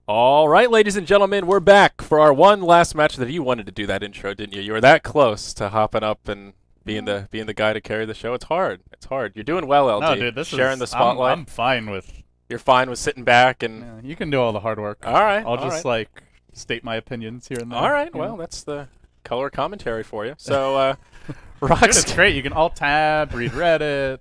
All right, ladies and gentlemen, we're back for our one last match. That you wanted to do that intro, didn't you? You were that close to hopping up and being the guy to carry the show. It's hard. It's hard. You're doing well, No, LD. dude, this Sharing is the spotlight. I'm fine with. You're fine with sitting back and. Yeah, you can do all the hard work. All right. I'll all just right. like state my opinions here and there. All right. you Well, know? that's the color commentary for you. So, Dude, RoX. it's great. You can alt tab, read Reddit,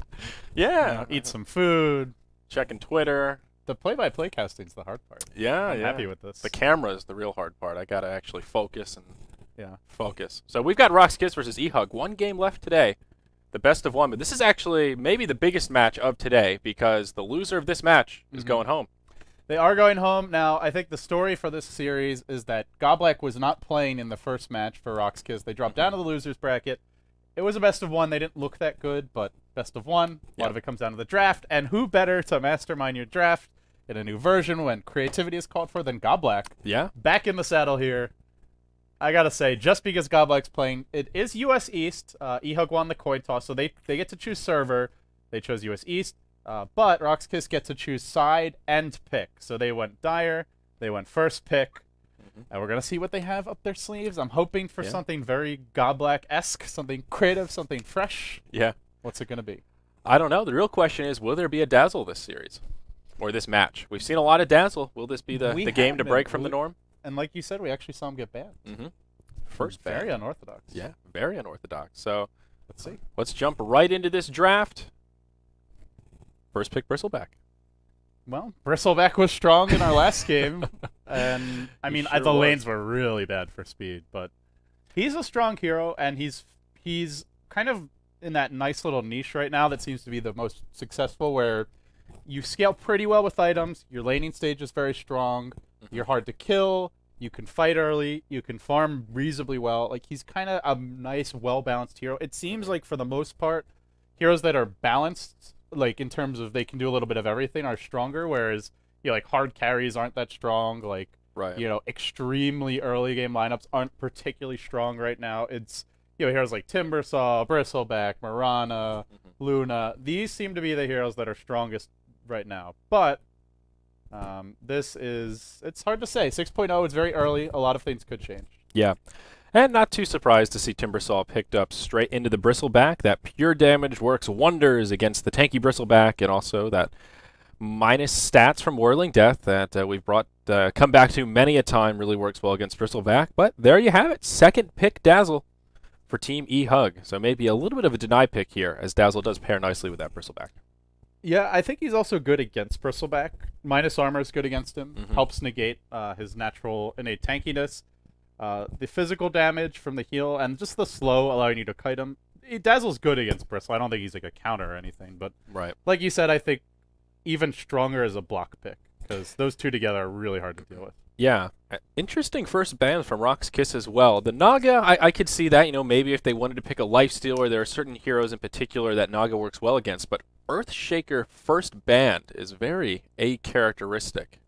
Yeah. eat some food. Checking Twitter. The play-by-play casting's the hard part. Yeah. I'm yeah. happy with this. The camera is the real hard part. I gotta actually focus and Yeah. focus. So we've got RoX.KIS versus eHug. One game left today. The best of one, but this is actually maybe the biggest match of today because the loser of this match is going home. They are going home. Now, I think the story for this series is that Goblak was not playing in the first match for RoX.KIS. They dropped down to the losers bracket. It was a best of one. They didn't look that good, but best of one. A lot of it comes down to the draft. And who better to mastermind your draft in a new version when creativity is called for than Goblak? Yeah. Back in the saddle here. I gotta say, just because Goblak's playing, it is US East. eHug won the coin toss, so they get to choose server. They chose US East. But RoX.KIS get to choose side and pick. So they went Dire, they went first pick, and we're going to see what they have up their sleeves. I'm hoping for something very Goblak-esque, something creative, something fresh. Yeah. What's it going to be? I don't know. The real question is, will there be a Dazzle this series? Or this match? We've seen a lot of Dazzle. Will this be the game to break from the norm? And like you said, we actually saw him get banned. First ban. Very unorthodox. Yeah, very unorthodox. So Let's see. let's jump right into this draft. First pick, Bristleback. Well, Bristleback was strong in our last game. And, I mean, sure the was. lanes were really bad for speed. But he's a strong hero, and he's kind of in that nice little niche right now that seems to be the most successful, where you scale pretty well with items, your laning stage is very strong, you're hard to kill, you can fight early, you can farm reasonably well. Like, he's kind of a nice, well-balanced hero. It seems like, for the most part, heroes that are balanced, like, in terms of they can do a little bit of everything, are stronger, whereas, you know, like, hard carries aren't that strong, like, Right. you know, extremely early game lineups aren't particularly strong right now. It's, you know, heroes like Timbersaw, Bristleback, Mirana, Luna. These seem to be the heroes that are strongest right now. But it's hard to say. 6.0, it's very early. A lot of things could change. Yeah. And not too surprised to see Timbersaw picked up straight into the Bristleback. That pure damage works wonders against the tanky Bristleback, and also that minus stats from Whirling Death that we've come back to many a time really works well against Bristleback. But there you have it. Second pick Dazzle for Team eHug. So maybe a little bit of a deny pick here, as Dazzle does pair nicely with that Bristleback. Yeah, I think he's also good against Bristleback. Minus armor is good against him. Helps negate his natural innate tankiness. The physical damage from the heal and just the slow allowing you to kite him. Dazzle's good against Bristle. I don't think he's like a counter or anything. But Right. like you said, I think even stronger as a block pick, because those two together are really hard to deal with. Yeah. Interesting first ban from RoX.KIS as well. The Naga, I could see that, you know, maybe if they wanted to pick a lifestealer, there are certain heroes in particular that Naga works well against, but Earthshaker first banned is very a-characteristic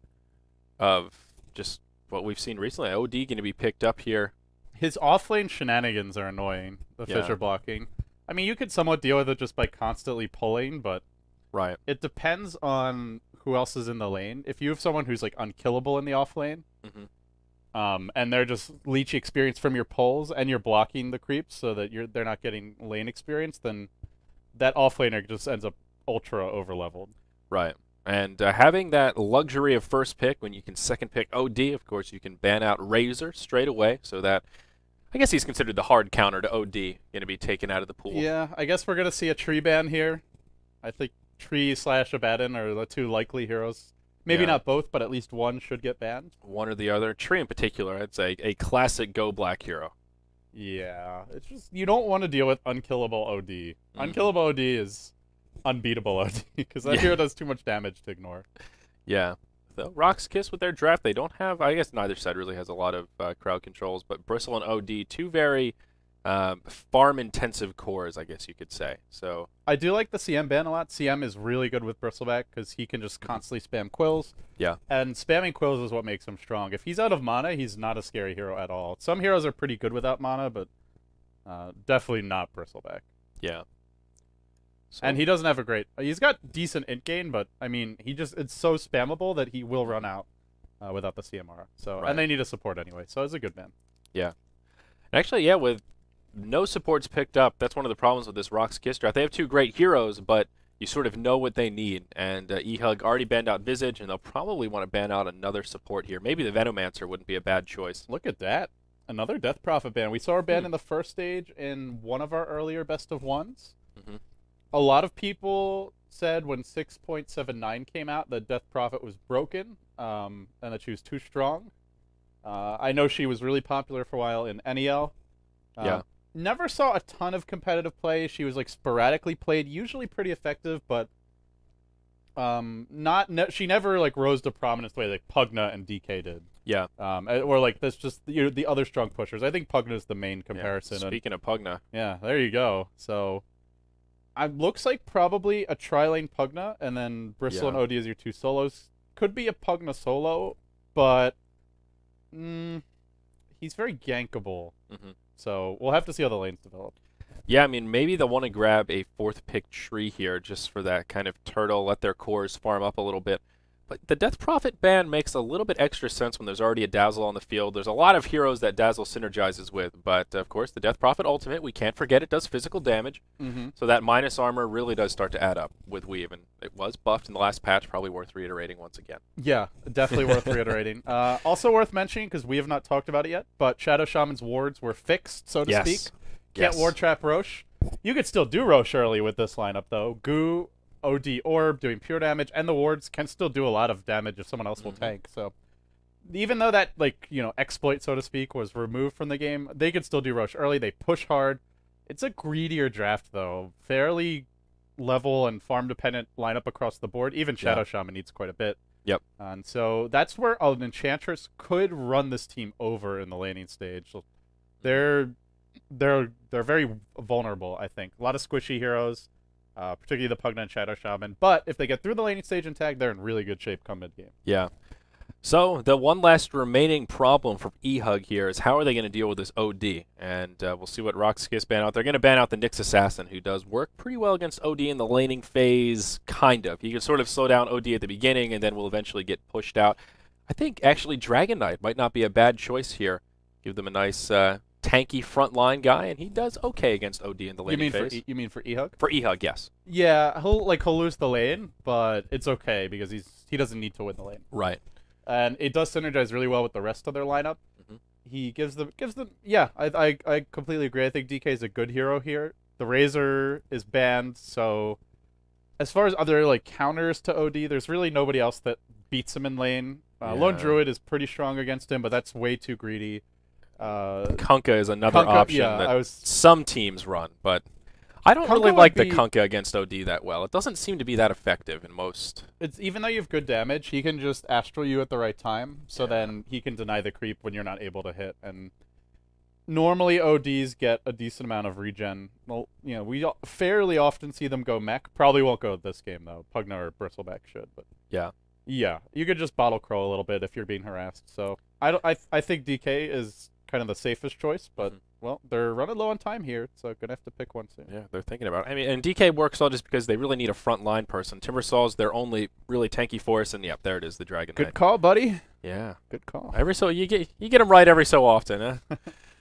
of just what we've seen recently. OD going to be picked up here. His offlane shenanigans are annoying, the Yeah. fissure blocking. I mean, you could somewhat deal with it just by constantly pulling, but Right. it depends on who else is in the lane. If you have someone who's like unkillable in the off lane, and they're just leech experience from your pulls, and you're blocking the creeps so that they're not getting lane experience, then that off laner just ends up ultra over leveled. Right. And having that luxury of first pick when you can second pick OD, of course, you can ban out Razor straight away, so that I guess he's considered the hard counter to OD, going to be taken out of the pool. Yeah, I guess we're gonna see a tree ban here. I think Tree / Abaddon are the two likely heroes. Maybe Yeah. not both, but at least one should get banned. One or the other. Tree in particular, I'd say a classic Go Black hero. Yeah, it's just you don't want to deal with unkillable OD. Unkillable OD is unbeatable OD because that hero does too much damage to ignore. Yeah. So RoX.KIS with their draft, they don't have, I guess neither side really has a lot of crowd controls, but Bristle and OD, two very farm-intensive cores, I guess you could say. So I do like the CM ban a lot. CM is really good with Bristleback because he can just constantly spam quills. yeah. And spamming quills is what makes him strong. If he's out of mana, he's not a scary hero at all. Some heroes are pretty good without mana, but definitely not Bristleback. Yeah. So, And he doesn't have a great... He's got decent int gain, but, I mean, it's so spammable that he will run out. without the CMR. So Right. and they need a support anyway, so it's a good ban. Yeah. Actually, yeah, with no supports picked up, that's one of the problems with this RoX.KIS draft. They have two great heroes, but you sort of know what they need. And eHug already banned out Visage, and they'll probably want to ban out another support here. Maybe the Venomancer wouldn't be a bad choice. Look at that. Another Death Prophet ban. We saw our ban in the first stage in one of our earlier best of ones. Mhm. A lot of people said when 6.79 came out that Death Prophet was broken and that she was too strong. I know she was really popular for a while in NEL. Yeah. Never saw a ton of competitive play. She was like sporadically played, usually pretty effective, but she never like rose to prominence the way like Pugna and DK did. Yeah. Or like that's just the other strong pushers. I think Pugna's the main comparison. Yeah. Speaking of Pugna. Yeah, there you go. So it looks like probably a tri-lane Pugna, and then Bristle and OD as your two solos. Could be a Pugna solo, but he's very gankable. So we'll have to see how the lanes develop. Yeah, I mean, maybe they'll want to grab a fourth pick tree here just for that kind of turtle, let their cores farm up a little bit. But the Death Prophet ban makes a little bit extra sense when there's already a Dazzle on the field. There's a lot of heroes that Dazzle synergizes with, but of course the Death Prophet ultimate, we can't forget it does physical damage. So that minus armor really does start to add up with Weave, and it was buffed in the last patch, probably worth reiterating once again. Yeah, definitely worth reiterating. Also worth mentioning, because we have not talked about it yet, but Shadow Shaman's wards were fixed, so to speak. Can't ward trap Roche. You could still do Roche early with this lineup, though. Goo, OD Orb doing pure damage, and the wards can still do a lot of damage if someone else will tank. So even though that, like, exploit, so to speak, was removed from the game, they could still do Roche early. They push hard. It's a greedier draft, though. Fairly level and farm-dependent lineup across the board. Even Shadow Shaman needs quite a bit. Yep. And so that's where an Enchantress could run this team over in the laning stage. So they're very vulnerable, I think. A lot of squishy heroes, particularly the Pugna and Shadow Shaman. But if they get through the laning stage and tag, they're in really good shape come mid-game. Yeah. So the one last remaining problem for eHug here is how are they going to deal with this OD? And we'll see what RoX.KIS ban out. They're going to ban out the Nyx Assassin, who does work pretty well against OD in the laning phase, kind of. He can sort of slow down OD at the beginning and then will eventually get pushed out. I think actually Dragon Knight might not be a bad choice here. Give them a nice tanky frontline guy, and he does okay against OD in the laning phase. You mean for eHug? For eHug, yes. Yeah, he'll lose the lane, but it's okay because he doesn't need to win the lane. Right. And it does synergize really well with the rest of their lineup. He gives them yeah, I completely agree. I think DK is a good hero here. The Razor is banned, so as far as other like counters to OD, there's really nobody else that beats him in lane. Lone Druid is pretty strong against him, but that's way too greedy. Kunkka is another option that some teams run, but I don't really like the Kunkka against OD that well. It doesn't seem to be that effective in most. Even though you have good damage, he can just astral you at the right time, so then he can deny the creep when you're not able to hit. And normally ODs get a decent amount of regen. Well, we fairly often see them go mech. Probably won't go this game though. Pugna or Bristleback should, but yeah, you could just bottle crow a little bit if you're being harassed. So I think DK is kind of the safest choice, but well, they're running low on time here, so gonna have to pick one soon. Yeah, they're thinking about it. I mean, and DK works well just because they really need a front line person. Timbersaul's their only really tanky force, and yep, there it is, the Dragon Knight. Good call, buddy. Yeah, good call. You get them right every so often, huh?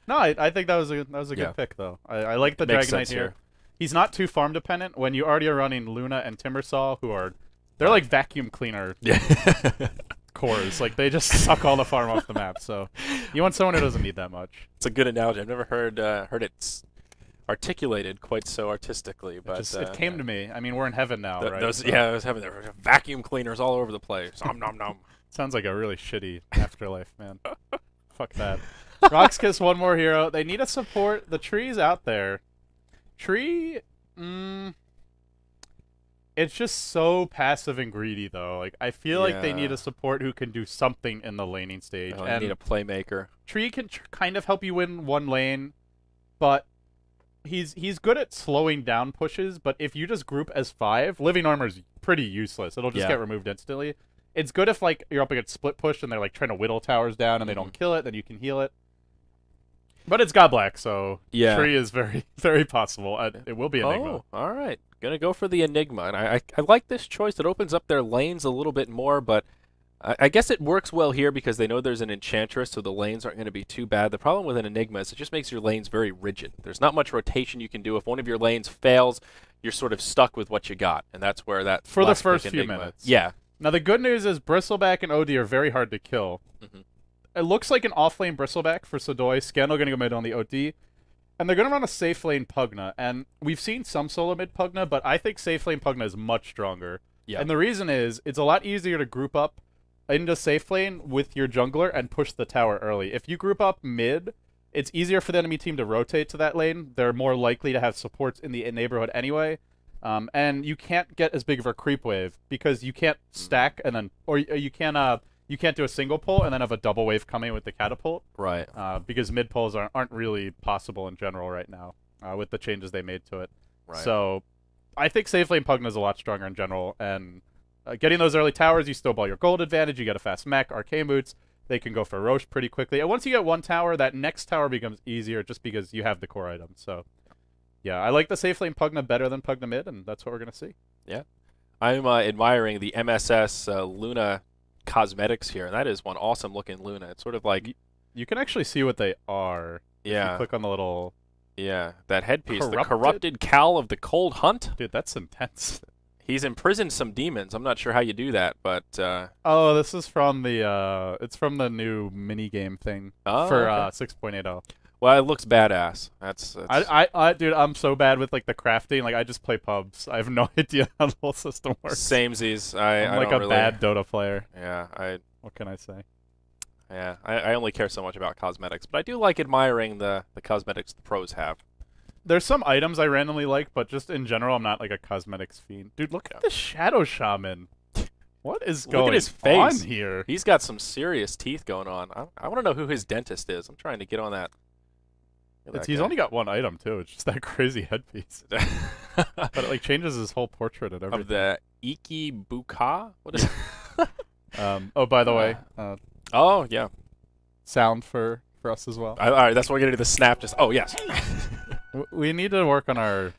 No, I think that was a good pick though. I like the Dragon Knight here. He's not too farm dependent. When you already are running Luna and Timbersaw, they're like vacuum cleaner cores. Like they just suck all the farm off the map. So you want someone who doesn't need that much. It's a good analogy. I've never heard it articulated quite so artistically, but it came to me. I mean, we're in heaven now, right? Yeah, it was heaven. There were vacuum cleaners all over the place. Nom nom nom. Sounds like a really shitty afterlife, man. Fuck that. RoX.KIS, one more hero. They need a support. The tree's out there. Tree, it's just so passive and greedy, though. Like I feel like they need a support who can do something in the laning stage. They need a playmaker. Tree can kind of help you win one lane, but he's good at slowing down pushes. But if you just group as 5, Living Armor's pretty useless. It'll just get removed instantly. It's good if like you're up against split push and they're like trying to whittle towers down and they don't kill it, then you can heal it. But it's God Black, so Tree is very, very possible. It will be Enigma. Oh, all right. Gonna go for the Enigma, and I like this choice. It opens up their lanes a little bit more, but I guess it works well here because they know there's an Enchantress, so the lanes aren't going to be too bad. The problem with an Enigma is it just makes your lanes very rigid. There's not much rotation you can do. If one of your lanes fails, you're sort of stuck with what you got, and that's where that for the first pick few Enigma. minutes. Yeah. Now the good news is Bristleback and OD are very hard to kill. It looks like an off-lane Bristleback for Sodoi. Scandal going to go mid on the OD. And they're going to run a safe lane Pugna. And we've seen some solo mid Pugna, but I think safe lane Pugna is much stronger. Yeah. And the reason is, it's a lot easier to group up into safe lane with your jungler and push the tower early. If you group up mid, it's easier for the enemy team to rotate to that lane. They're more likely to have supports in the neighborhood anyway. And you can't get as big of a creep wave because you can't stack and then, or you can't do a single pull and then have a double wave coming with the catapult. Right. Because mid pulls aren't really possible in general right now with the changes they made to it. Right. So I think safe lane Pugna is a lot stronger in general. And getting those early towers, you still ball your gold advantage. You get a fast mech, arcane boots. They can go for Roche pretty quickly. And once you get one tower, that next tower becomes easier just because you have the core items. So yeah, I like the safe lane Pugna better than Pugna mid, and that's what we're going to see. Yeah. I'm admiring the MSS Luna cosmetics here, and that is one awesome looking Luna. It's sort of like you can actually see what they are. Yeah. If you click on the little that headpiece, the corrupted cowl of the cold hunt. Dude, that's intense. He's imprisoned some demons. I'm not sure how you do that, but oh, this is from the it's from the new mini game thing for 6.80. Well, it looks badass. That's dude, I'm so bad with like the crafting. Like I just play pubs. I have no idea how the whole system works. Samesies. I'm like a bad Dota player. Yeah, what can I say? Yeah, I only care so much about cosmetics, but I do like admiring the cosmetics the pros have. There's some items I randomly like, but just in general, I'm not like a cosmetics fiend. Dude, look at the Shadow Shaman. What is going look at his face. on here? He's got some serious teeth going on. I want to know who his dentist is. I'm trying to get on that. He's only got one item too. It's just that crazy headpiece. But it like changes his whole portrait and everything. Of the Ikibuka? What is it? Oh, by the way. Oh, yeah. Sound for us as well. All right, that's why we're going to do the snap. Just yes. We need to work on our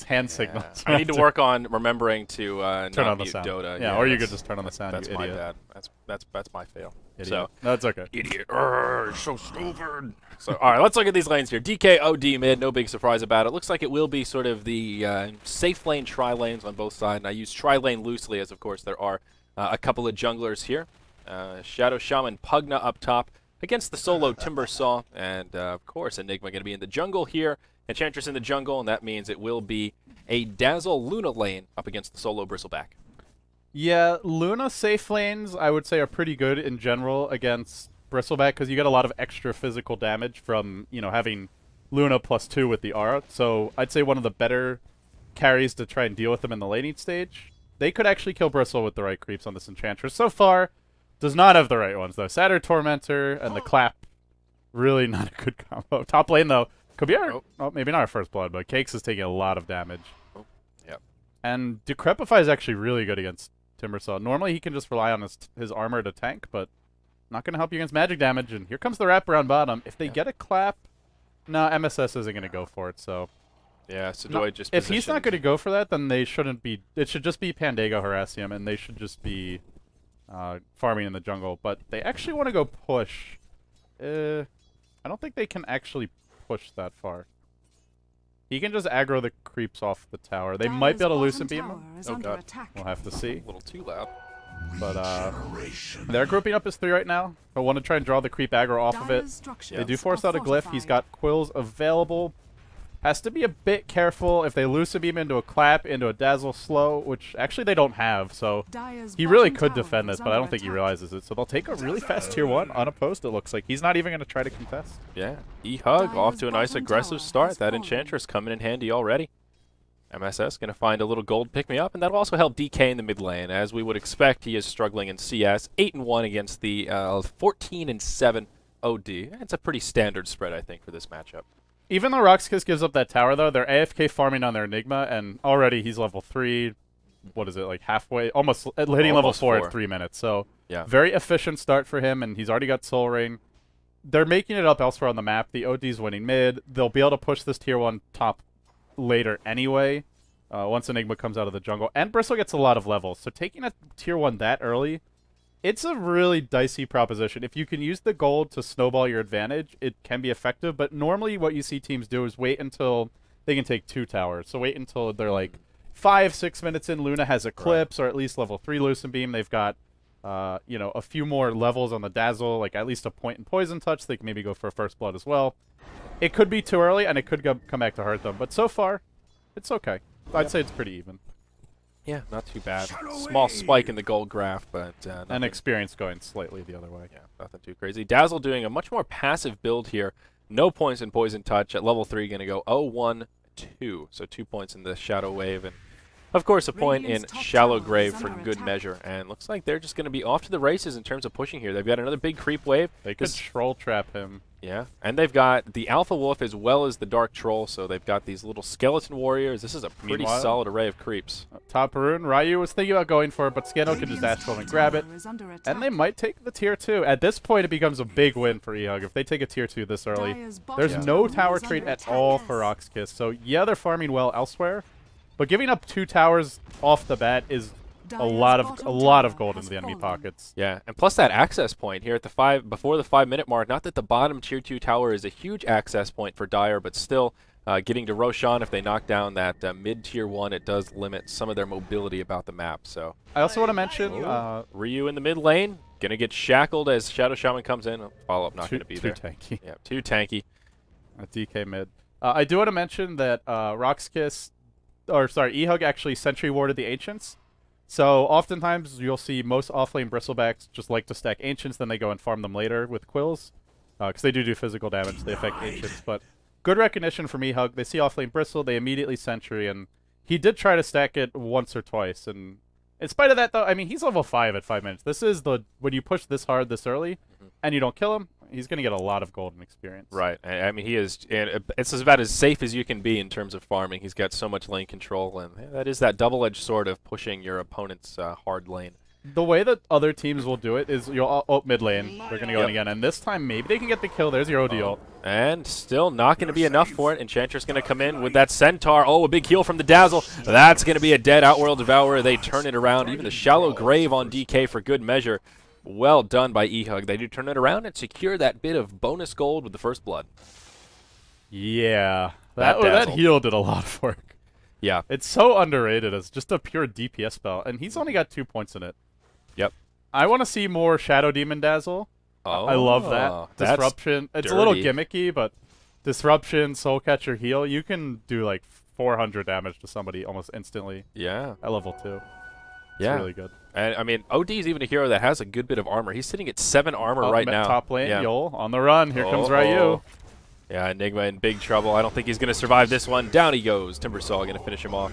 hand signals. I need to work on remembering to turn not on the mute sound. Dota. Yeah, or you could just turn on the sound. That's you my idiot. bad. That's my fail. Idiot. So no, it's okay. Idiot. You're so stupid. So all right, let's look at these lanes here. DK OD mid. No big surprise about it. Looks like it will be sort of the safe lane tri lanes on both sides. And I use tri lane loosely, as of course there are a couple of junglers here. Shadow Shaman Pugna up top against the solo Timbersaw, and of course Enigma going to be in the jungle here. Enchantress in the jungle, and that means it will be a Dazzle Luna lane up against the solo Bristleback. Yeah, Luna safe lanes, I would say, are pretty good in general against Bristleback because you get a lot of extra physical damage from, having Luna +2 with the aura. So I'd say one of the better carries to try and deal with them in the laning stage. They could actually kill Bristle with the right creeps on this Enchantress. So far, does not have the right ones, though. Satyr Tormentor and the Clap, really not a good combo. Top lane, though. Could be maybe not our first blood, but Cakes is taking a lot of damage. Oh, yep. And Decrepify is actually really good against Timbersaw. Normally he can just rely on his armor to tank, but not going to help you against magic damage. And here comes the wraparound bottom. If they get a clap, no, MSS isn't going to go for it. So yeah, Sodoi just if he's not going to go for that, then they shouldn't be. It should just be Pandago Harassium, and they should just be farming in the jungle. But they actually want to go push. I don't think they can actually push that far. He can just aggro the creeps off the tower. They might be able to Lucent Beam him. Oh god. We'll have to see. A little too loud. But they're grouping up as 3 right now. I want to try and draw the creep aggro off of it. They do force out a glyph. He's got quills available. Has to be a bit careful if they Lucent Beam into a clap, into a dazzle slow, which actually they don't have, so he really could defend this, but I don't think he realizes it. So they'll take a really fast tier 1 unopposed, it looks like. He's not even going to try to contest. Yeah, eHug off to a nice aggressive start. That Enchantress coming in handy already. MSS going to find a little gold pick-me-up, and that'll also help DK in the mid lane. As we would expect, he is struggling in CS. 8-1 against the 14-7 OD. It's a pretty standard spread, I think, for this matchup. Even though RoX.KIS gives up that tower, though, they're AFK farming on their Enigma, and already he's level 3. What is it, like halfway? Almost hitting level 4 at 3 minutes. So yeah, very efficient start for him, and he's already got Soul Ring. They're making it up elsewhere on the map. The OD's winning mid. They'll be able to push this tier 1 top later anyway, once Enigma comes out of the jungle. And Bristle gets a lot of levels, so taking a tier 1 that early It's a really dicey proposition. If you can use the gold to snowball your advantage, it can be effective, but normally what you see teams do is wait until they can take 2 towers. So wait until they're like 5-6 minutes in, Luna has Eclipse, or at least level 3 Lucent Beam. They've got, you know, a few more levels on the Dazzle, like at least a point in Poison Touch. They can maybe go for a First Blood as well. It could be too early, and it could come back to hurt them. But so far, it's okay. I'd say it's pretty even. Yeah, not too bad. Small spike in the gold graph, but and experience going slightly the other way. Yeah, nothing too crazy. Dazzle doing a much more passive build here. No points in Poison Touch. At level 3, going to go 0-1-2. So 2 points in the Shadow Wave, and of course a point in Shallow Grave for good measure. And looks like they're just going to be off to the races in terms of pushing here. They've got another big creep wave. They could troll trap him. Yeah, and they've got the Alpha Wolf as well as the Dark Troll, so they've got these little skeleton warriors. This is a pretty solid array of creeps. Top Rune, Ryu was thinking about going for it, but Scandal can just dash and grab it. And they might take the tier 2. At this point, it becomes a big win for eHug. If they take a tier 2 this early, there's no tower trade at all for RoX.KIS. So yeah, they're farming well elsewhere, but giving up 2 towers off the bat is a lot of gold into the enemy pockets. Yeah, and plus that access point here at the before the 5-minute mark. Not that the bottom tier 2 tower is a huge access point for Dire, but still getting to Roshan, if they knock down that mid tier 1, it does limit some of their mobility about the map. So I also want to mention Ryu in the mid lane, gonna get shackled as Shadow Shaman comes in. Follow up not gonna be there. Too tanky. Yeah, too tanky. DK mid. I do want to mention that RoX.KIS, or sorry, eHug actually sentry warded the Ancients. So oftentimes you'll see most offlane Bristlebacks just like to stack Ancients, then they go and farm them later with Quills, because they do physical damage. They affect Ancients, but good recognition from eHug. They see offlane Bristle, they immediately sentry, and he did try to stack it once or twice. And in spite of that, though, I mean, he's level 5 at 5 minutes. This is when you push this hard this early, and you don't kill him, he's going to get a lot of golden experience. Right. I mean, he is. And it's about as safe as you can be in terms of farming. He's got so much lane control, and that is that double-edged sword of pushing your opponent's hard lane. The way that other teams will do it is you'll mid lane. They're going to go in again, and this time maybe they can get the kill. There's your OD ult. And still not going to be enough for it. Enchantress going to come in with that Centaur. Oh, a big heal from the Dazzle. That's going to be a dead Outworld Devourer. They turn it around. Even the Shallow Grave on DK for good measure. Well done by eHug. They do turn it around and secure that bit of bonus gold with the First Blood. Yeah. That heal did a lot of work. Yeah. It's so underrated as just a pure DPS spell, and he's only got 2 points in it. Yep. I want to see more Shadow Demon Dazzle. Oh, I love that. Disruption. It's dirty. A little gimmicky, but Disruption, Soul Catcher, heal, you can do like 400 damage to somebody almost instantly. Yeah. At level 2. It's really good. And I mean, OD is even a hero that has a good bit of armor. He's sitting at 7 armor right now. Top lane, Yol on the run. Here comes Ryu. Yeah, Enigma in big trouble. I don't think he's going to survive this one. Down he goes. Timbersaw going to finish him off.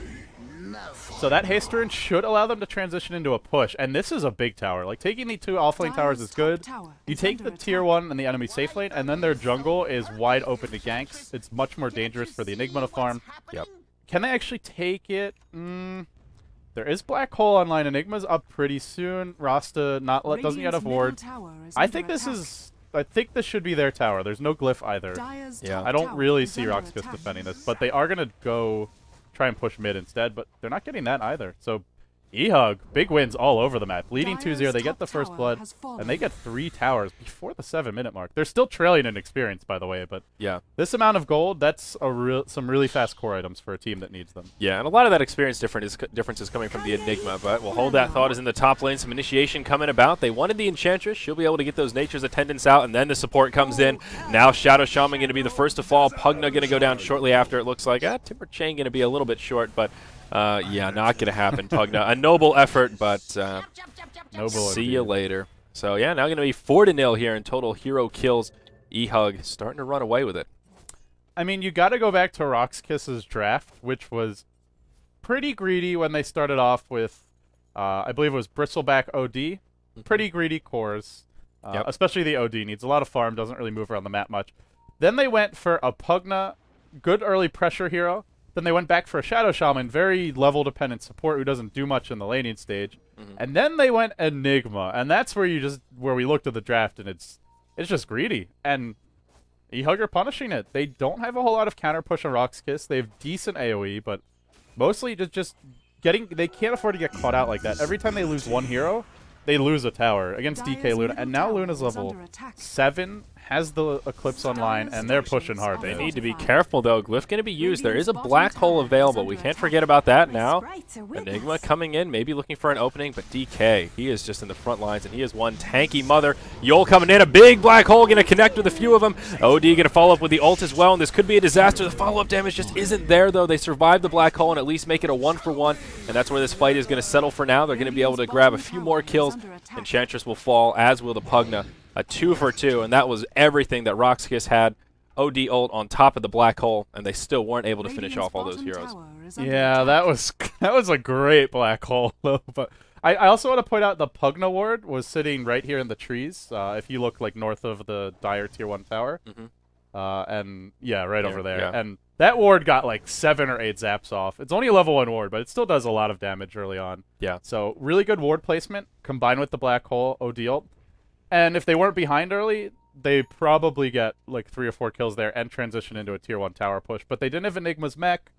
So that haste turn should allow them to transition into a push, and this is a big tower. Like, taking the 2 offlane towers is good. You take the tier 1 and the enemy safe lane, and then their jungle is wide open to ganks. It's much more dangerous for the Enigma to farm. Yep. Can they actually take it? There is Black Hole online. Enigma's up pretty soon. Rasta doesn't yet have ward. I think this should be their tower. There's no glyph either. Yeah. I don't really see RoX.KIS defending this, but they are going to go try and push mid instead, but they're not getting that either. So eHug, big wins all over the map. Leading 2-0, they get the First Blood, and they get 3 towers before the 7-minute mark. They're still trailing in experience, by the way, but yeah, this amount of gold, that's some really fast core items for a team that needs them. Yeah, and a lot of that experience difference is coming from the Enigma, but we'll hold that thought as in the top lane. Some initiation coming about. They wanted the Enchantress. She'll be able to get those Nature's Attendants out, and then the support comes in. Now Shadow Shaman going to be the first to fall. Pugna going to go down shortly after, it looks like. Timber Chain going to be a little bit short, but yeah, not going to happen, Pugna. A noble effort, but see you later. So, yeah, now going to be 4-0 here in total hero kills. eHug starting to run away with it. I mean, you got to go back to RoX.KIS's draft, which was pretty greedy when they started off with, I believe it was Bristleback OD. Pretty greedy cores, especially the OD. Needs a lot of farm, doesn't really move around the map much. Then they went for a Pugna, good early pressure hero. Then they went back for a Shadow Shaman, very level-dependent support who doesn't do much in the laning stage. And then they went Enigma, and that's where we looked at the draft, and it's just greedy. And eHug are punishing it. They don't have a whole lot of counter push on RoX.KIS. They have decent AoE, but mostly just getting. They can't afford to get caught out like that. Every time they lose one hero, they lose a tower against DK Luna, and now Luna's level 7, has the Eclipse online, and they're pushing hard. They need to be careful, though. Glyph going to be used. There is a black hole available. We can't forget about that now. Enigma coming in, maybe looking for an opening, but DK, he is just in the front lines, and he is one tanky mother. Yol coming in, a big black hole, going to connect with a few of them. OD going to follow up with the ult as well, and this could be a disaster. The follow-up damage just isn't there, though. They survive the black hole and at least make it a 1-for-1, and that's where this fight is going to settle for now. They're going to be able to grab a few more kills. Enchantress will fall, as will the Pugna. A 2-for-2, and that was everything that RoX.KIS had. OD ult on top of the black hole, and they still weren't able to finish off all those heroes. Yeah, that was a great black hole, though. But I also want to point out the Pugna ward was sitting right here in the trees. If you look like north of the Dire Tier 1 tower, and yeah, right over there. Yeah. And that ward got like 7 or 8 zaps off. It's only a level 1 ward, but it still does a lot of damage early on. Yeah. So really good ward placement combined with the black hole OD ult. And if they weren't behind early, they probably get like 3 or 4 kills there and transition into a tier 1 tower push. But they didn't have Enigma's mech,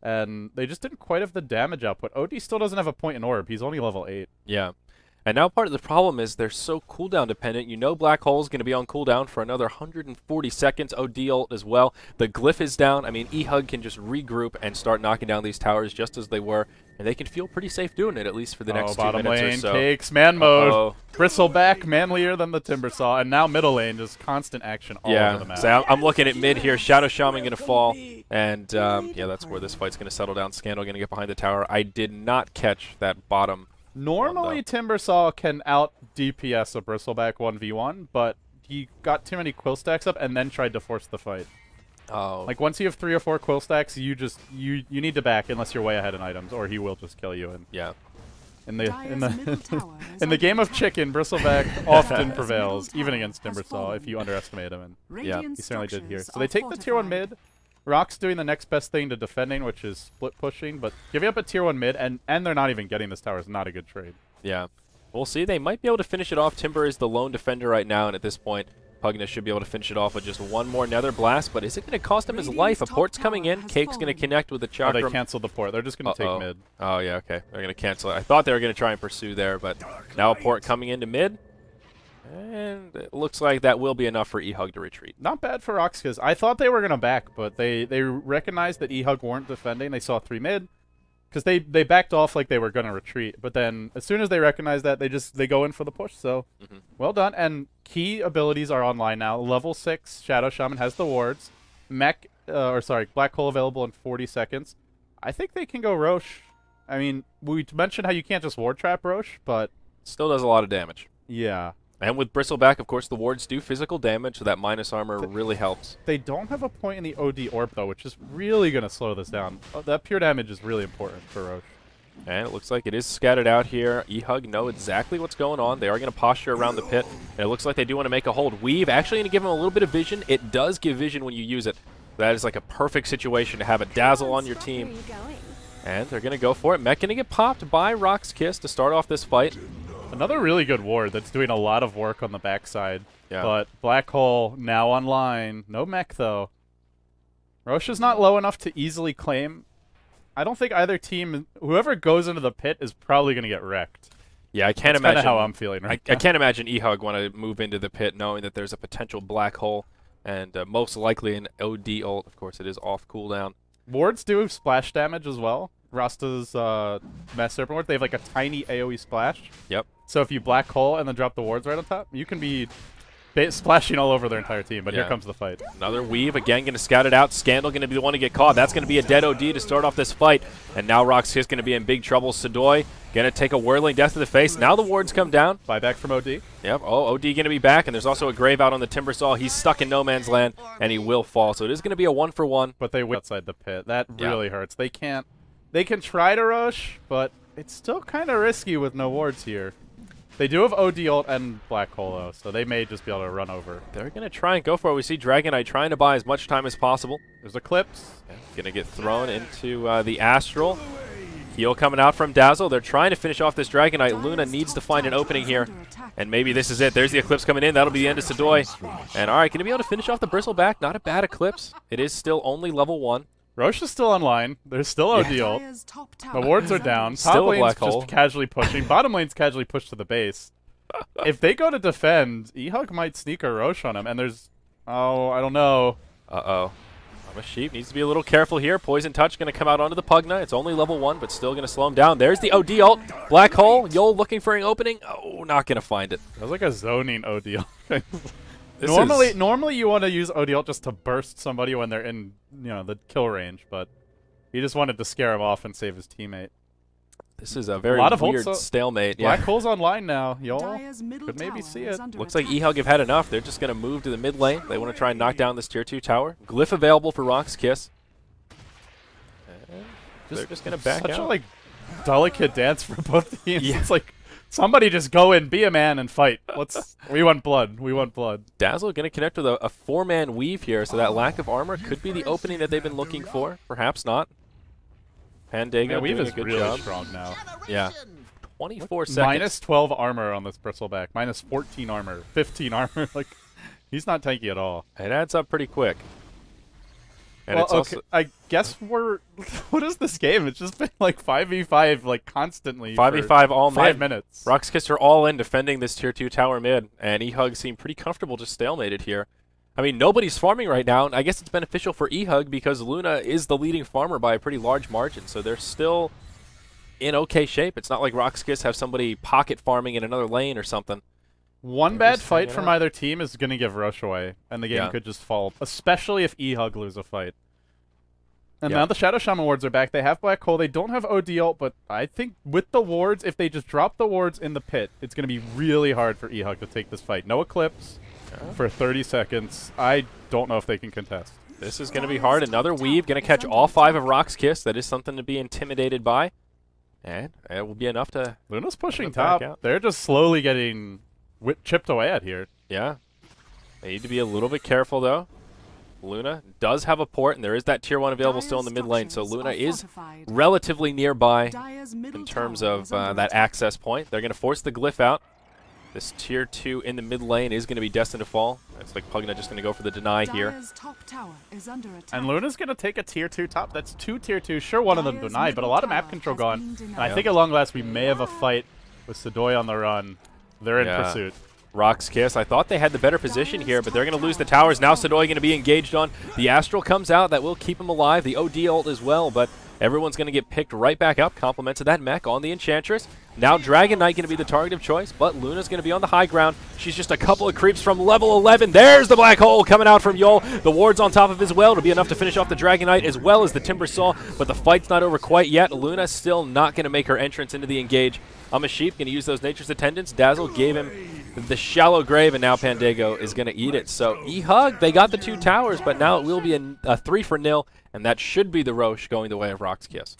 and they just didn't quite have the damage output. OD still doesn't have a point in orb. He's only level 8. Yeah. And now part of the problem is they're so cooldown dependent. You know Black Hole's going to be on cooldown for another 140 seconds. OD ult as well. The glyph is down. I mean, eHug can just regroup and start knocking down these towers just as they were. And they can feel pretty safe doing it, at least for the next 2 minutes or so. Bottom lane takes man mode. Bristleback, manlier than the Timbersaw. And now middle lane, just constant action all over the map. So I'm looking at mid here. Shadow Shaman going to fall. And yeah, that's where this fight's going to settle down. Scandal going to get behind the tower. I did not catch that bottom. Normally, Timbersaw can out DPS a Bristleback 1v1, but he got too many quill stacks up and then tried to force the fight. Oh. Like once you have 3 or 4 quill stacks, you need to back unless you're way ahead in items, or he will just kill you. And yeah. In the game of chicken, Bristleback often prevails, even against Timbersaw if you underestimate him. And yeah, he certainly did here. So they take the tier 1 mid. RoX doing the next best thing to defending, which is split pushing, but giving up a tier 1 mid, and they're not even getting this tower is not a good trade. Yeah. We'll see. They might be able to finish it off. Timber is the lone defender right now, and at this point, Pugna should be able to finish it off with just one more nether blast, but is it going to cost him his life? A port's coming in. Cake's going to connect with the chakram. Oh, they canceled the port. They're just going to take mid. Oh, yeah, okay. They're going to cancel it. I thought they were going to try and pursue there, but now a port coming into mid. And it looks like that will be enough for eHug to retreat. Not bad for RoX.KIS. I thought they were going to back, but they recognized that eHug weren't defending. They saw 3 mid, because they backed off like they were going to retreat. But then as soon as they recognize that, they go in for the push. So well done. And key abilities are online now. Level 6 Shadow Shaman has the wards. Black Hole available in 40 seconds. I think they can go Roche. I mean, we mentioned how you can't just ward trap Roche, but still does a lot of damage. Yeah. And with Bristleback, of course, the wards do physical damage, so that minus armor really helps. They don't have a point in the OD orb, though, which is really going to slow this down. That pure damage is really important for Roche. And it looks like it is scattered out here. eHug know exactly what's going on. They are going to posture around the pit. And it looks like they do want to make a hold. Weave actually going to give them a little bit of vision. It does give vision when you use it. That is like a perfect situation to have a dazzle on your team. And they're going to go for it. Mech going to get popped by RoX.KIS to start off this fight. Another really good ward that's doing a lot of work on the backside. Yeah. But Black Hole now online. No mech, though. Roche is not low enough to easily claim. I don't think either team, whoever goes into the pit, is probably going to get wrecked. Yeah, I can't imagine. That's kind of how I'm feeling right now. I can't imagine eHug want to move into the pit knowing that there's a potential black hole and most likely an OD ult. Of course, it is off cooldown. Wards do splash damage as well. Rasta's Mass Serpent Ward, they have like a tiny AoE splash. Yep. So if you black hole and then drop the wards right on top, you can be splashing all over their entire team, but here comes the fight. Another weave, again going to scout it out. Scandal going to be the one to get caught. That's going to be a dead OD to start off this fight. And now RoX.KIS going to be in big trouble. Sadoy going to take a whirling death to the face. Now the wards come down. Buyback from OD. Yep, OD going to be back, and there's also a grave out on the Timbersaw. He's stuck in no man's land, and he will fall. So it is going to be a 1-for-1. But they win outside the pit. That really hurts. They can try to rush, but it's still kind of risky with no wards here. They do have OD ult and Black Hole, though, so they may just be able to run over. They're going to try and go for it. We see Dragonite trying to buy as much time as possible. There's Eclipse. Going to get thrown into the Astral. Heal coming out from Dazzle. They're trying to finish off this Dragonite. Luna needs to find an opening here, and maybe this is it. There's the Eclipse coming in. That'll be the end of Sadoy. And all right, going to be able to finish off the Bristleback. Not a bad Eclipse. It is still only level 1. Roche is still online. There's still OD ult. The wards are down. Still Top a black lane's hole. just casually pushing. Bottom lane's casually pushed to the base. If they go to defend, eHug might sneak a Roche on him, and there's... Oh, I don't know. Uh-oh. Sheep needs to be a little careful here. Poison Touch going to come out onto the Pugna. It's only level 1, but still going to slow him down. There's the OD ult. Black Hole. Yol looking for an opening. Oh, not going to find it. That was like a zoning OD ult. Normally you want to use OD ult just to burst somebody when they're in, the kill range, but he just wanted to scare him off and save his teammate. This is a very weird stalemate. Black Hole's online now. Yol could maybe see it. Looks like eHug have had enough. They're just going to move to the mid lane. They want to try and knock down this tier 2 tower. Glyph available for RoX.KIS. They're just going to back out. Such a delicate dance for both teams. Yeah. It's like somebody just go in, be a man, and fight. We want blood. We want blood. Dazzle going to connect with a 4-man weave here, so that lack of armor could be the opening that they've been looking for. Perhaps not. Pandego weave doing is a good really job. Strong now. Yeah. 24 seconds. Minus 12 armor on this bristleback. Minus 14 armor. 15 armor. He's not tanky at all. It adds up pretty quick. And well, it's okay, I guess what is this game? It's just been 5v5 constantly 5v5 all mid. 5 minutes. RoX.KIS are all in defending this tier 2 tower mid, and eHug seem pretty comfortable just stalemated here. I mean, nobody's farming right now, and I guess it's beneficial for eHug because Luna is the leading farmer by a pretty large margin, so they're still in okay shape. It's not like RoX.KIS have somebody pocket farming in another lane or something. One bad fight from either team is going to give Roche away, and the game could just fall, especially if eHug lose a fight. And now the Shadow Shaman wards are back. They have Black Hole. They don't have OD ult, but I think with the wards, if they just drop the wards in the pit, it's going to be really hard for eHug to take this fight. No Eclipse for 30 seconds. I don't know if they can contest. This is going to be hard. Another weave going to catch all 5 of RoX.KIS. That is something to be intimidated by. And it will be enough to... Luna's pushing top. They're just slowly getting chipped away at here. Yeah. They need to be a little bit careful, though. Luna does have a port, and there is that tier 1 available still in the mid lane, so Luna is relatively nearby in terms of that access point. They're going to force the Glyph out. This tier 2 in the mid lane is going to be destined to fall. It's like Pugna just going to go for the deny here. And Luna's going to take a tier 2 top. That's 2 tier 2. Sure, one of them denied, but a lot of map control gone. And I think at long last we may have a fight with Sedoy on the run. They're in pursuit. RoX.KIS, I thought they had the better position here, but they're going to lose the towers. Now Sedoy going to be engaged on. The Astral comes out. That will keep him alive. The OD ult as well, but everyone's going to get picked right back up. Compliments of that mech on the Enchantress. Now Dragon Knight going to be the target of choice, but Luna's going to be on the high ground. She's just a couple of creeps from level 11. There's the Black Hole coming out from Yol. The ward's on top of as well to be enough to finish off the Dragon Knight as well as the Timber Saw, but the fight's not over quite yet. Luna still not going to make her entrance into the engage. Sheep going to use those Nature's Attendants. Dazzle gave him the shallow grave, and now Pandego is going to eat it. So eHug, they got the 2 towers, but now it will be a 3-0, and that should be the Roche going the way of RoX.KIS.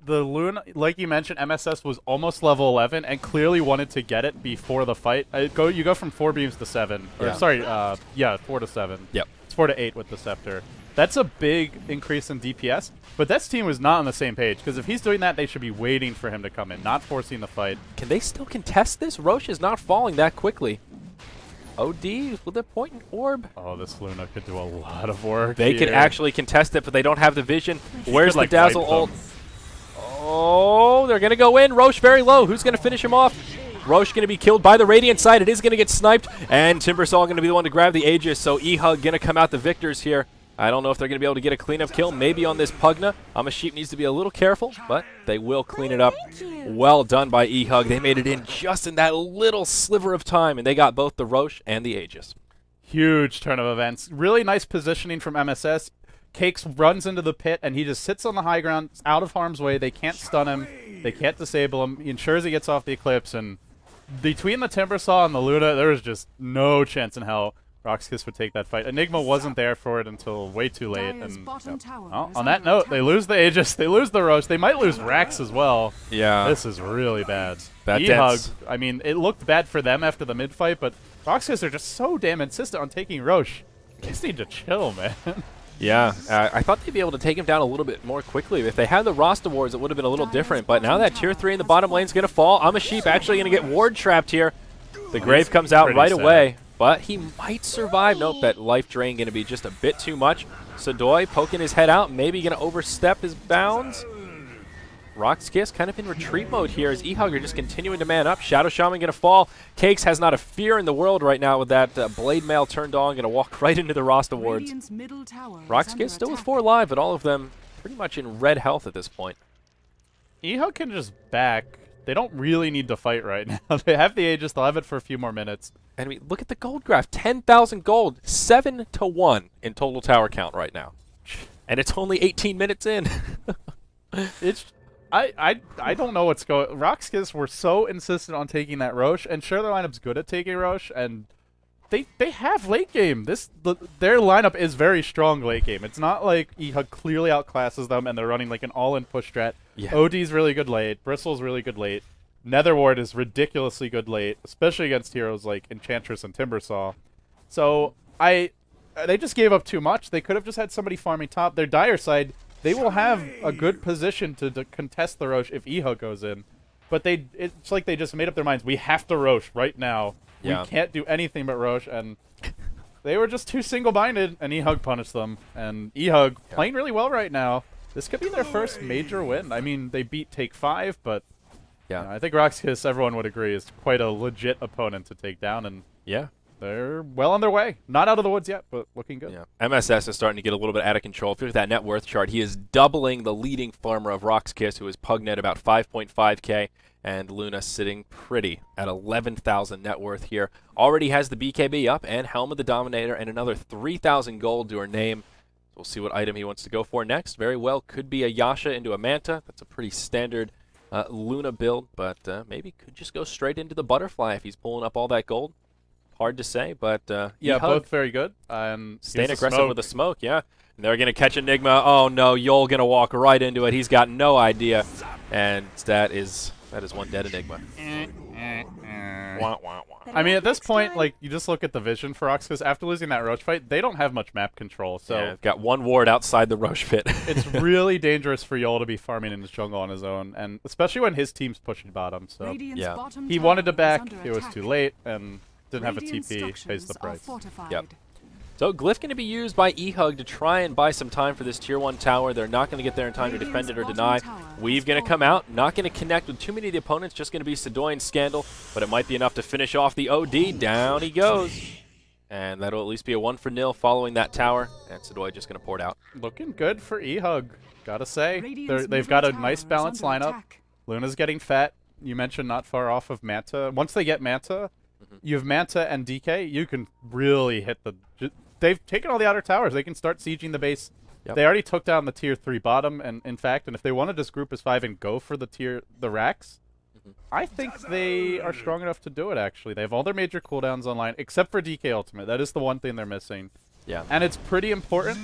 The Luna, like you mentioned, MSS was almost level 11 and clearly wanted to get it before the fight. You go from 4 beams to 7. Or, sorry, 4 to 7. Yep. It's 4 to 8 with the Scepter. That's a big increase in DPS, but this team was not on the same page, because if he's doing that, they should be waiting for him to come in, not forcing the fight. Can they still contest this? Roche is not falling that quickly. OD with a potent orb. Oh, this Luna could do a lot of work. They could actually contest it, but they don't have the vision. Where's the Dazzle ult? Oh, they're going to go in. Roche very low. Who's going to finish him off? Roche going to be killed by the Radiant side. It is going to get sniped, and Timbersaw going to be the one to grab the Aegis, so eHug going to come out the victors here. I don't know if they're going to be able to get a cleanup kill, maybe on this Pugna. Sheep needs to be a little careful, but they will clean it up. Well done by eHug. They made it in just in that little sliver of time, and they got both the Roche and the Aegis. Huge turn of events. Really nice positioning from MSS. Cakes runs into the pit, and he just sits on the high ground, out of harm's way. They can't stun him. They can't disable him. He ensures he gets off the Eclipse, and between the Timbersaw and the Luna, there was just no chance in hell RoX.KIS would take that fight. Enigma wasn't there for it until way too late. And well, on that note, they lose the Aegis, they lose the Roche, they might lose Rax as well. Yeah. This is really bad. eHug, I mean, it looked bad for them after the mid-fight, but RoX.KIS are just so damn insistent on taking Roche. You just need to chill, man. Yeah, I thought they'd be able to take him down a little bit more quickly. If they had the Rost Awards, it would have been a little different. But now that tier 3 in the bottom lane is going to fall. Sheep actually going to get ward trapped here. The Grave comes out right away, but he might survive. Nope, that life drain going to be just a bit too much. Sedoy poking his head out, maybe going to overstep his bounds. RoX.KIS kind of in retreat mode here as eHug are just continuing to man up. Shadow Shaman going to fall. Cakes has not a fear in the world right now with that Blade Mail turned on. Going to walk right into the Rost Awards. RoX.KIS still with 4 live, but all of them pretty much in red health at this point. eHug can just back. They don't really need to fight right now. They have the Aegis. They'll have it for a few more minutes. And I mean, look at the gold graph. 10,000 gold. 7-1 in total tower count right now. And it's only 18 minutes in. I don't know what's going. RoX.KIS were so insistent on taking that Roche, and sure, their lineup's good at taking Roche, and they have late game. Their lineup is very strong late game. It's not like eHug clearly outclasses them, and they're running like an all-in push strat. Yeah. OD's really good late. Bristle's really good late. Netherward is ridiculously good late, especially against heroes like Enchantress and Timbersaw. So they just gave up too much. They could have just had somebody farming top. Their dire side, they will have a good position to contest the Roche if eHug goes in. But it's like they just made up their minds. We have to Roche right now. Yeah. We can't do anything but Roche. And they were just too single-minded, and eHug punished them. And eHug playing really well right now. This could be their first major win. I mean, they beat Take 5, but yeah, you know, I think RoX.KIS, everyone would agree, is quite a legit opponent to take down. And yeah, they're well on their way. Not out of the woods yet, but looking good. Yeah. MSS is starting to get a little bit out of control. If you look at that net worth chart, he is doubling the leading farmer of RoX.KIS, who is Pugnet about 5.5k, and Luna sitting pretty at 11,000 net worth here. Already has the BKB up and Helm of the Dominator and another 3,000 gold to her name. So we'll see what item he wants to go for next. Very well could be a Yasha into a Manta. That's a pretty standard Luna build, but maybe could just go straight into the Butterfly if he's pulling up all that gold. Hard to say, but yeah, eHug both very good. Staying aggressive with the smoke, yeah. And they're going to catch Enigma. Oh no, Yol going to walk right into it. He's got no idea, and that is one dead Enigma. Wah, wah, wah. I mean, at this point, like, you just look at the vision for RoX.KIS. After losing that Roche fight, they don't have much map control. So yeah, got one ward outside the Roche pit. It's really dangerous for Yol to be farming in his jungle on his own, and especially when his team's pushing bottom. So yeah, he wanted to back. It was too late, and didn't have a TP. Pays the price. Yep. So Glyph going to be used by eHug to try and buy some time for this Tier 1 tower. They're not going to get there in time to defend it or deny. Weave going to come out, not going to connect with too many of the opponents, just going to be Sedoy and Scandal, but it might be enough to finish off the OD. Down he goes. And that'll at least be a 1-0 following that tower, and Sedoy just going to pour it out. Looking good for eHug, gotta say. They've got a nice balanced lineup. Luna's getting fat. You mentioned not far off of Manta. Once they get Manta, you have Manta and DK, you can really hit the... They've taken all the outer towers. They can start sieging the base. Yep. They already took down the Tier 3 bottom, and in fact, and if they want to just group as 5 and go for the racks, I think they are strong enough to do it, actually. They have all their major cooldowns online, except for DK Ultimate. That is the one thing they're missing. Yeah. And it's pretty important,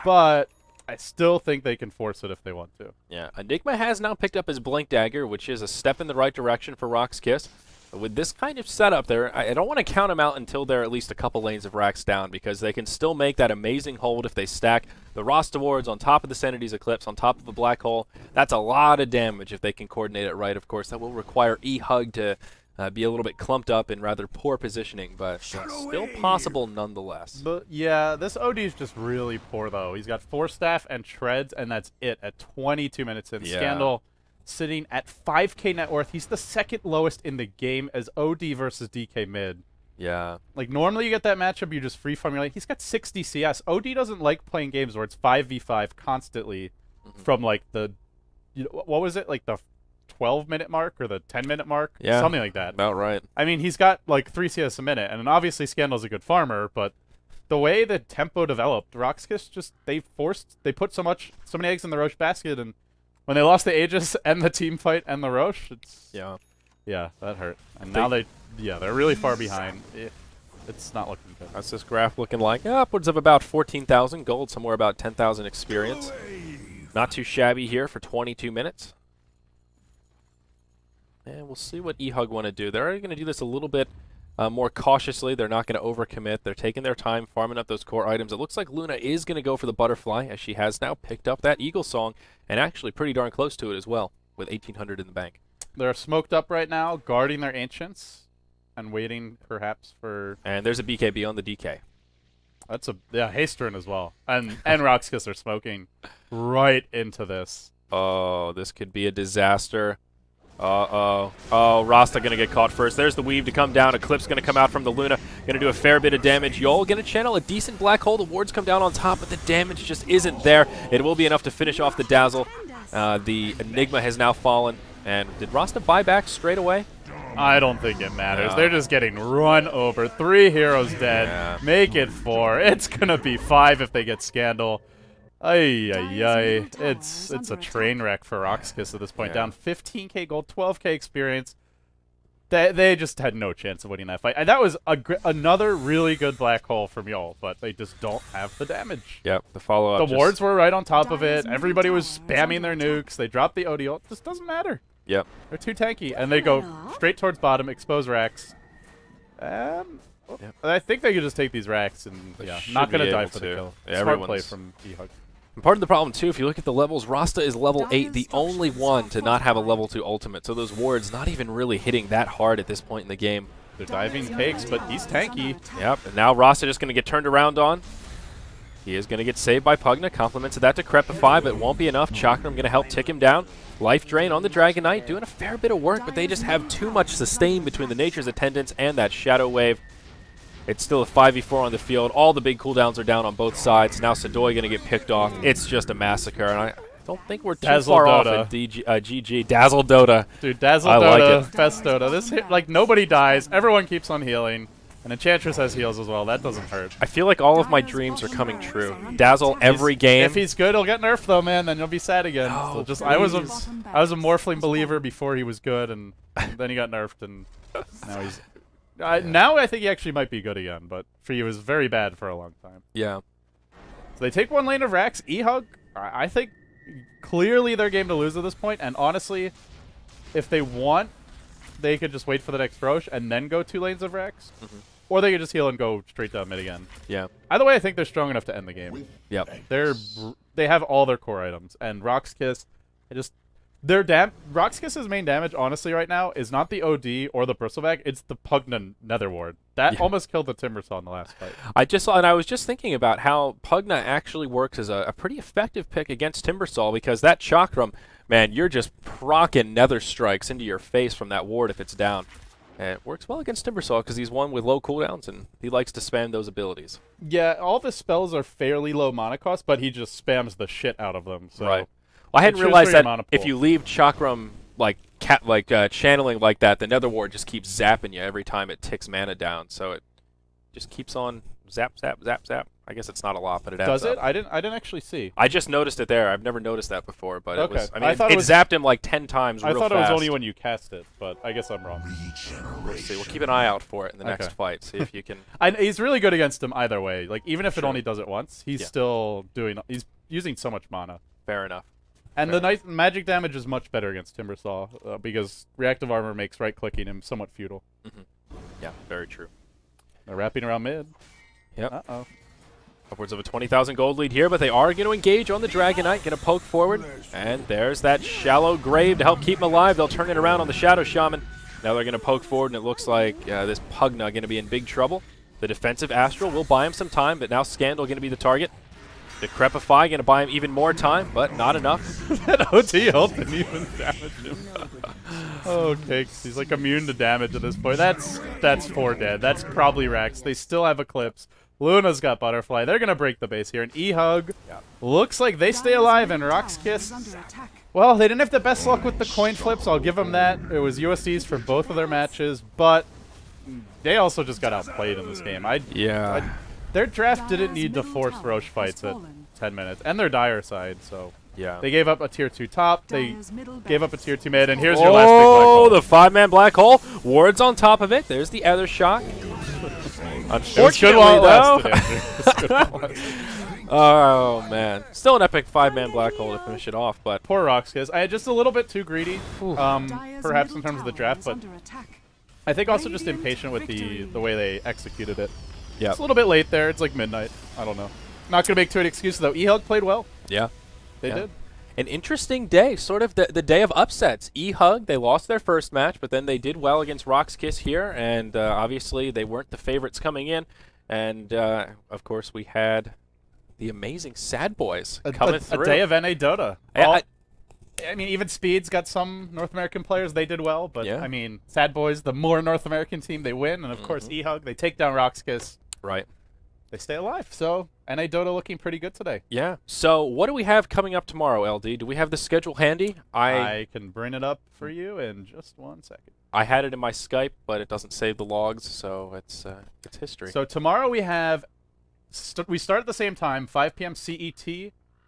but I still think they can force it if they want to. Yeah. Enigma has now picked up his Blink Dagger, which is a step in the right direction for RoX.KIS. With this kind of setup there, I don't want to count them out until they're at least a couple lanes of racks down, because they can still make that amazing hold if they stack the Rost Awards on top of the Sanity's Eclipse, on top of a Black Hole. That's a lot of damage if they can coordinate it right. Of course, that will require eHug to be a little bit clumped up in rather poor positioning, but still possible nonetheless. But yeah, this OD is just really poor, though. He's got 4 staff and shreds, and that's it at 22 minutes in. Yeah. Scandal sitting at 5k net worth. He's the second lowest in the game as OD versus DK mid. Yeah. Like, normally you get that matchup, you just free formulate. He's got 60 CS. OD doesn't like playing games where it's 5v5 constantly from, like, the... what was it? Like, the 12-minute mark or the 10-minute mark? Yeah. Something like that. About right. I mean, he's got, like, 3 CS a minute, and obviously Scandal's a good farmer, but the way the tempo developed, RoX.KIS just... They put so many eggs in the Roche basket, and when they lost the Aegis and the team fight and the Roche, it's... Yeah, that hurt. And now they're really far behind. It's not looking good. That's this graph looking like upwards of about 14,000 gold, somewhere about 10,000 experience. Not too shabby here for 22 minutes. And we'll see what eHug want to do. They're already going to do this a little bit more cautiously. They're not going to overcommit. They're taking their time farming up those core items. It looks like Luna is going to go for the Butterfly, as she has now picked up that Eagle Song, and actually pretty darn close to it as well, with 1,800 in the bank. They're smoked up right now, guarding their Ancients, and waiting perhaps for... And there's a BKB on the DK. That's a... Yeah, Haste Rune as well. And RoX.KIS are smoking right into this. Oh, this could be a disaster. Uh-oh. Oh, Rasta going to get caught first. There's the weave to come down. Eclipse going to come out from the Luna. Going to do a fair bit of damage. Yol going to channel a decent black hole. The wards come down on top, but the damage just isn't there. It will be enough to finish off the Dazzle. The Enigma has now fallen. And did Rasta buy back straight away? I don't think it matters. No. They're just getting run over. 3 heroes dead. Yeah. Make it 4. It's going to be 5 if they get Scandal. Ay, ay, ay. It's a train wreck for RoX.KIS at this point. Yeah. Down 15k gold, 12k experience. They just had no chance of winning that fight. And that was another really good black hole from Yol, but they just don't have the damage. Yep, the follow-up. The wards were right on top of it. Everybody was spamming their nukes. They dropped the OD ult. It just doesn't matter. Yep. They're too tanky. And they go straight towards bottom, expose racks. I think they could just take these racks and, yeah, not going to die for the kill. Yeah, Smart play from eHug. And part of the problem, too, if you look at the levels, Rasta is level 8, the only one to not have a level 2 ultimate. So those wards not even really hitting that hard at this point in the game. They're diving cakes, but he's tanky. Yep, and now Rasta just going to get turned around on. He is going to get saved by Pugna. Compliments of that to Crepify, but it won't be enough. Chakram going to help tick him down. Life Drain on the Dragon Knight, doing a fair bit of work, but they just have too much sustain between the Nature's Attendants and that Shadow Wave. It's still a 5v4 on the field. All the big cooldowns are down on both sides. Now Sadoy going to get picked off. It's just a massacre, and I don't think we're too far off at GG. Dazzle Dota. Dude, Dazzle Dota, like best Dota. This hit, like, nobody dies. Everyone keeps on healing. And Enchantress has heals as well. That doesn't hurt. I feel like all of my dreams are coming true. Dazzle every game. If he's good, he'll get nerfed though, man. Then you'll be sad again. Oh, so I was a Morphling believer before he was good, and then he got nerfed, and now he's. Now I think he actually might be good again, but he was very bad for a long time. Yeah. So they take 1 lane of Rax. eHug, I think clearly their game to lose at this point, and honestly, if they want, they could just wait for the next Roche and then go 2 lanes of Rax. Or they could just heal and go straight down mid again. Yeah. Either way, I think they're strong enough to end the game. Yep. They have all their core items, and RoX.KIS, RoX.KIS's main damage, honestly, right now, is not the OD or the Bristleback, it's the Pugna Nether Ward. That almost killed the Timbersaw in the last fight. I just saw, and I was just thinking about how Pugna actually works as a pretty effective pick against Timbersaw, because that Chakram, man, you're just procking Nether Strikes into your face from that ward if it's down. And it works well against Timbersaw because he's one with low cooldowns, and he likes to spam those abilities. Yeah, all of his spells are fairly low mana cost, but he just spams the shit out of them. So right. Well, I hadn't realized that if you leave Chakram channeling like that, the Nether Ward just keeps zapping you every time it ticks mana down. So it just keeps on zap, zap, zap, zap. I guess it's not a lot, but it adds Does it? up. I didn't actually see. I just noticed it there. I've never noticed that before, but it was. I mean, it zapped him like 10 times real fast. I thought it was only when you cast it, but I guess I'm wrong. We'll see. We'll keep an eye out for it in the next fight. See if you can. He's really good against him either way. Like even if it only does it once, he's still doing. He's using so much mana. Fair enough. And the magic damage is much better against Timbersaw because reactive armor makes right-clicking him somewhat futile. Yeah, very true. They're wrapping around mid. Yep. Uh-oh. Upwards of a 20,000 gold lead here, but they are going to engage on the Dragon Knight, going to poke forward. And there's that shallow grave to help keep him alive. They'll turn it around on the Shadow Shaman. Now they're going to poke forward, and it looks like this Pugna going to be in big trouble. The defensive Astral will buy him some time, but now Scandal going to be the target. The Crepify going to buy him even more time, but not enough. That OT ult didn't even damage him. Oh, Cakes. He's like immune to damage at this point. That's 4 dead. That's probably Rax. They still have Eclipse. Luna's got Butterfly. They're going to break the base here. And eHug looks like they stay alive, and RoX.KIS, well, they didn't have the best luck with the coin flips. I'll give them that. It was USDs for both of their matches, but they also just got outplayed in this game. Their draft didn't need to force Roche fights at 10 minutes, and their Dire side, so they gave up a tier 2 top, they gave up a tier 2 mid, and here's your last big black hole. Oh, the 5-man black hole. Wards on top of it. There's the other shock. Unfortunately, though. Oh, man. Still an epic 5-man black hole to finish it off, but poor RoX.KIS. I just a little bit too greedy, perhaps in terms of the draft, but I think also just impatient with the way they executed it. Yeah, it's a little bit late there. It's like midnight. I don't know. Not going to make too many excuses, though. eHug played well. Yeah. They did. An interesting day, sort of the day of upsets. eHug, they lost their first match, but then they did well against RoX.KIS here, and obviously they weren't the favorites coming in. And, of course, we had the amazing Sad Boys coming through. A day of NA Dota. I mean, even Speed's got some North American players. They did well, but Yeah. I mean, Sad Boys, the more North American team, they win, and of course, eHug, they take down RoX.KIS. Right. They stay alive. So, NA Dota looking pretty good today. Yeah. So what do we have coming up tomorrow, LD? Do we have the schedule handy? I can bring it up for you in just 1 second. I had it in my Skype, but it doesn't save the logs, so it's history. So tomorrow we have we start at the same time, 5 p.m. CET,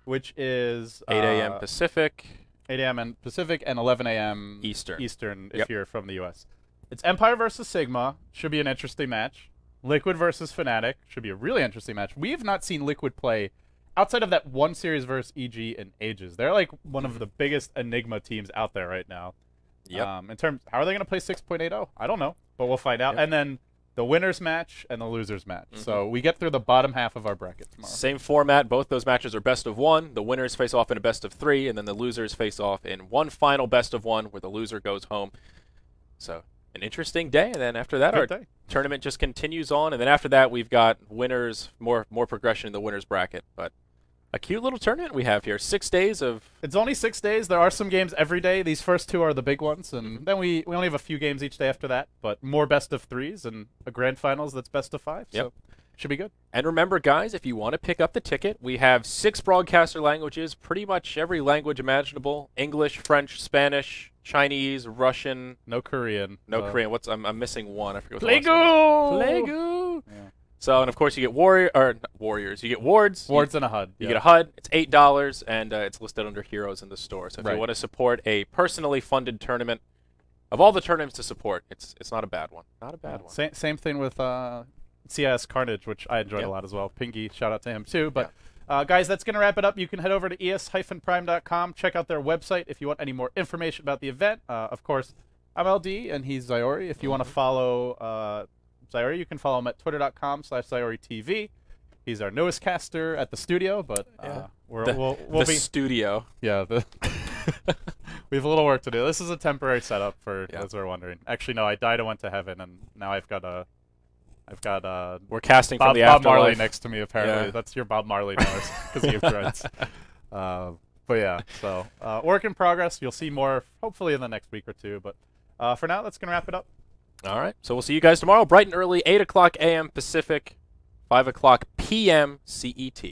which is 8 a.m. Pacific. 8 a.m. and Pacific, and 11 a.m. Eastern. Eastern if Yep. you're from the U.S. It's Empire versus Sigma. Should be an interesting match. Liquid versus Fnatic. Should be a really interesting match. We have not seen Liquid play outside of that one series versus EG in ages. They're like one of the biggest Enigma teams out there right now. Yep. In terms, how are they going to play 6.80? I don't know, but we'll find out. Yep. And then the winners match and the losers match. So we get through the bottom half of our bracket tomorrow. Same format. Both those matches are best of one. The winners face off in a best of three, and then the losers face off in one final best of one where the loser goes home. So an interesting day, and then after that, Good our day. tournament just continues on, and then after that, we've got winners, more progression in the winners bracket. But a cute little tournament we have here. 6 days of. It's only 6 days. There are some games every day. These first two are the big ones, and then we only have a few games each day after that, but more best of threes and a grand finals that's best of five. Yep. So should be good. And remember, guys, if you want to pick up the ticket, we have 6 broadcaster languages, pretty much every language imaginable: English, French, Spanish, Chinese, Russian. No Korean. No Korean. I'm missing one. I forget. Playgoo! Yeah. So, and of course, you get warriors. You get wards. Wards and a HUD. You get a HUD. It's $8, and it's listed under heroes in the store. So if Right. you want to support a personally funded tournament, of all the tournaments to support, it's not a bad one. Not a bad one. Same thing with CIS Carnage, which I enjoyed a lot as well. Pinky, shout out to him too. But guys, that's going to wrap it up. You can head over to es-prime.com. Check out their website if you want any more information about the event. Of course, I'm LD, and he's Zyori. If you want to follow Zyori, you can follow him at twitter.com/ZyoriTV. He's our newest caster at the studio, but we'll be studio. Yeah, we have a little work to do. This is a temporary setup for those who are wondering. Actually, no, I died and went to heaven, and now I've got we're casting Bob, from the Bob afterlife. Marley next to me. Apparently, Yeah. that's your Bob Marley noise because you have dreads. But yeah, so work in progress. You'll see more hopefully in the next week or two. But for now, that's gonna wrap it up. All right. So we'll see you guys tomorrow, bright and early, 8 o'clock a.m. Pacific, 5 o'clock p.m. CET.